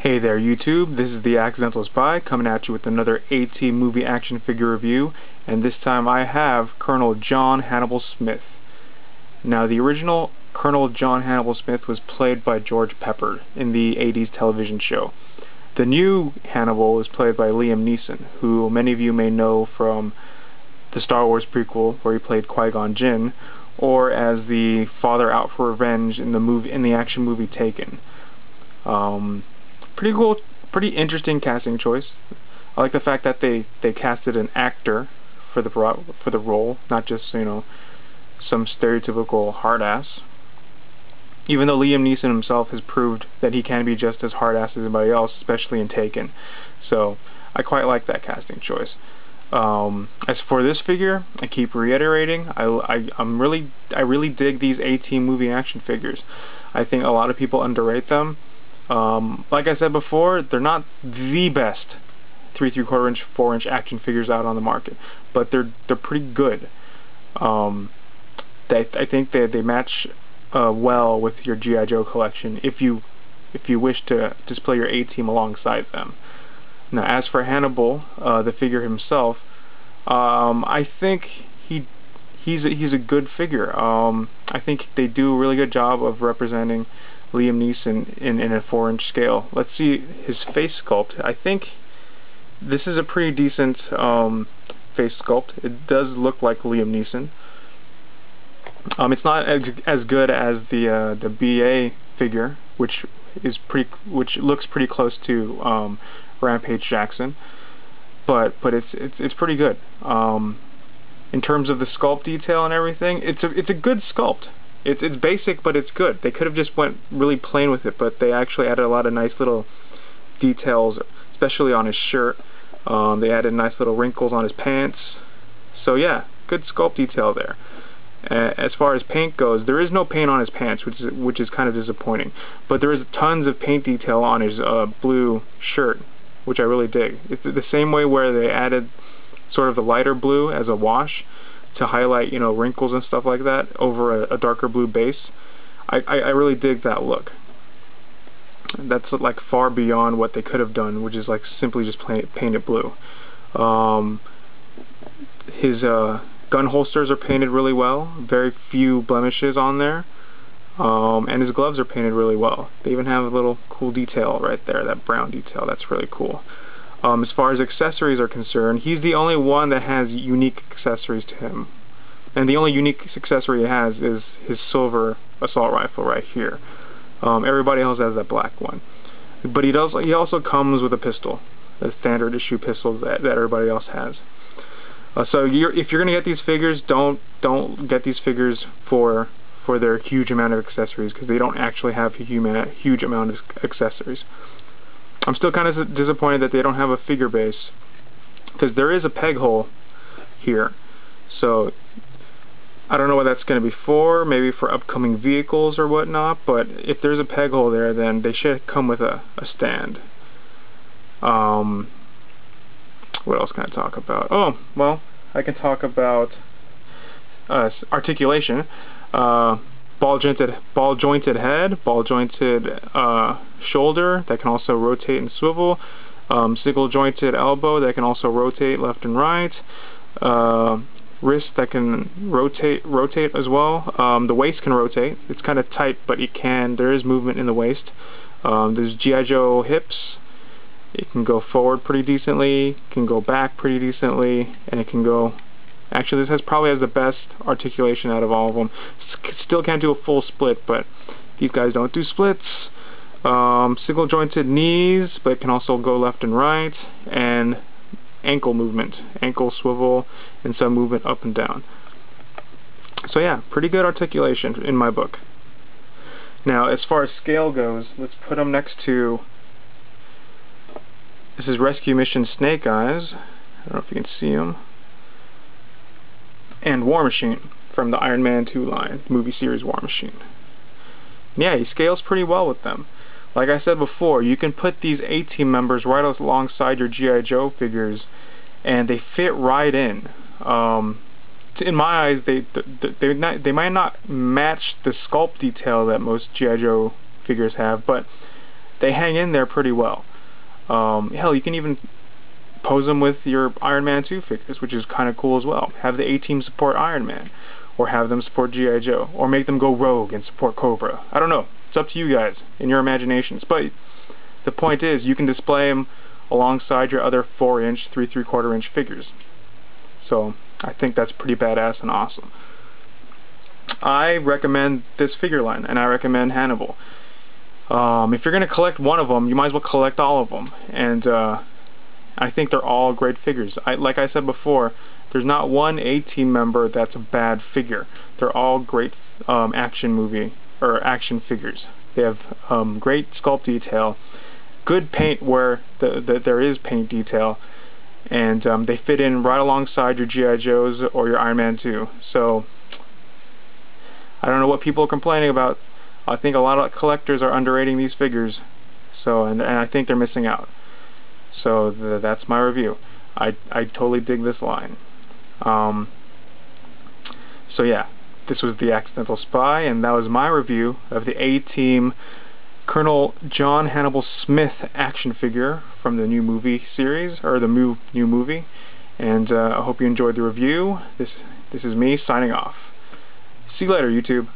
Hey there YouTube, this is the Accidental Spy coming at you with another A-Team movie action figure review, and this time I have Colonel John Hannibal Smith. Now the original Colonel John Hannibal Smith was played by George Pepper in the 80s television show. The new Hannibal is played by Liam Neeson, who many of you may know from the Star Wars prequel where he played Qui-Gon Jinn, or as the father out for revenge in the action movie Taken. Pretty cool, pretty interesting casting choice. I like the fact that they casted an actor for the role, not just, you know, some stereotypical hard ass. Even though Liam Neeson himself has proved that he can be just as hard ass as anybody else, especially in Taken. So I quite like that casting choice. As for this figure, I keep reiterating, I really dig these A-Team movie action figures. I think a lot of people underrate them. Like I said before, they're not the best 3 3/4 inch, 4 inch action figures out on the market, but they're pretty good. I think they match well with your G.I. Joe collection if you wish to display your A-Team alongside them. Now, as for Hannibal, the figure himself, I think he's a good figure. I think they do a really good job of representing Liam Neeson in a 4 inch scale. Let's see his face sculpt. I think this is a pretty decent face sculpt. It does look like Liam Neeson. It's not as good as the BA figure, which looks pretty close to Rampage Jackson, but it's pretty good. In terms of the sculpt detail and everything, it's a good sculpt. It's basic, but it's good. They could have just went really plain with it, but they actually added a lot of nice little details, especially on his shirt. They added nice little wrinkles on his pants. So yeah, good sculpt detail there. As far as paint goes, there is no paint on his pants, which is kind of disappointing. But there is tons of paint detail on his blue shirt, which I really dig. It's the same way where they added sort of the lighter blue as a wash to highlight, you know, wrinkles and stuff like that over a darker blue base. I really dig that look. That's like far beyond what they could have done, which is like simply just paint it blue. His gun holsters are painted really well, very few blemishes on there, and his gloves are painted really well. They even have a little cool detail right there, that brown detail. That's really cool. As far as accessories are concerned, he's the only one that has unique accessories to him. And the only unique accessory he has is his silver assault rifle right here. Everybody else has that black one. But he also comes with a pistol, a standard issue pistol that everybody else has. So if you're going to get these figures, don't get these figures for their huge amount of accessories, because they don't actually have a huge amount of accessories. I'm still kind of disappointed that they don't have a figure base, because there is a peg hole here. So I don't know what that's going to be for, maybe for upcoming vehicles or whatnot, but if there's a peg hole there, then they should come with a stand. What else can I talk about? Oh, well, I can talk about articulation. Ball jointed head, ball jointed shoulder that can also rotate and swivel, single jointed elbow that can also rotate left and right, wrist that can rotate as well. The waist can rotate. It's kind of tight, but there is movement in the waist. There's G.I. Joe hips. It can go forward pretty decently, can go back pretty decently, and it can go... Actually, this probably has the best articulation out of all of them. Still can't do a full split, but these guys don't do splits. Single jointed knees, but it can also go left and right, and ankle movement, ankle swivel, and some movement up and down. So yeah, pretty good articulation in my book. Now, as far as scale goes, let's put them next to... This is Rescue Mission Snake Eyes. I don't know if you can see him. And War Machine from the Iron Man 2 line, movie series War Machine. Yeah, he scales pretty well with them. Like I said before, you can put these A-Team members right alongside your G.I. Joe figures, and they fit right in. In my eyes, they might not match the sculpt detail that most G.I. Joe figures have, but they hang in there pretty well. Hell, you can even pose them with your Iron Man 2 figures, which is kind of cool as well. Have the A-Team support Iron Man, or have them support G.I. Joe, or make them go rogue and support Cobra. I don't know. It's up to you guys and your imaginations. But the point is, you can display them alongside your other 4-inch, 3 3/4-inch figures. So I think that's pretty badass and awesome. I recommend this figure line, and I recommend Hannibal. If you're going to collect one of them, you might as well collect all of them. And I think they're all great figures. Like I said before, there's not one A-Team member that's a bad figure. They're all great action figures. They have great sculpt detail, good paint where there is paint detail, and they fit in right alongside your G.I. Joes or your Iron Man 2. So I don't know what people are complaining about. I think a lot of collectors are underrating these figures, so and I think they're missing out. So that's my review. I totally dig this line. So yeah, this was The Accidental Spy, and that was my review of the A-Team Colonel John Hannibal Smith action figure from the new movie series, or the new movie. And I hope you enjoyed the review. This is me signing off. See you later, YouTube.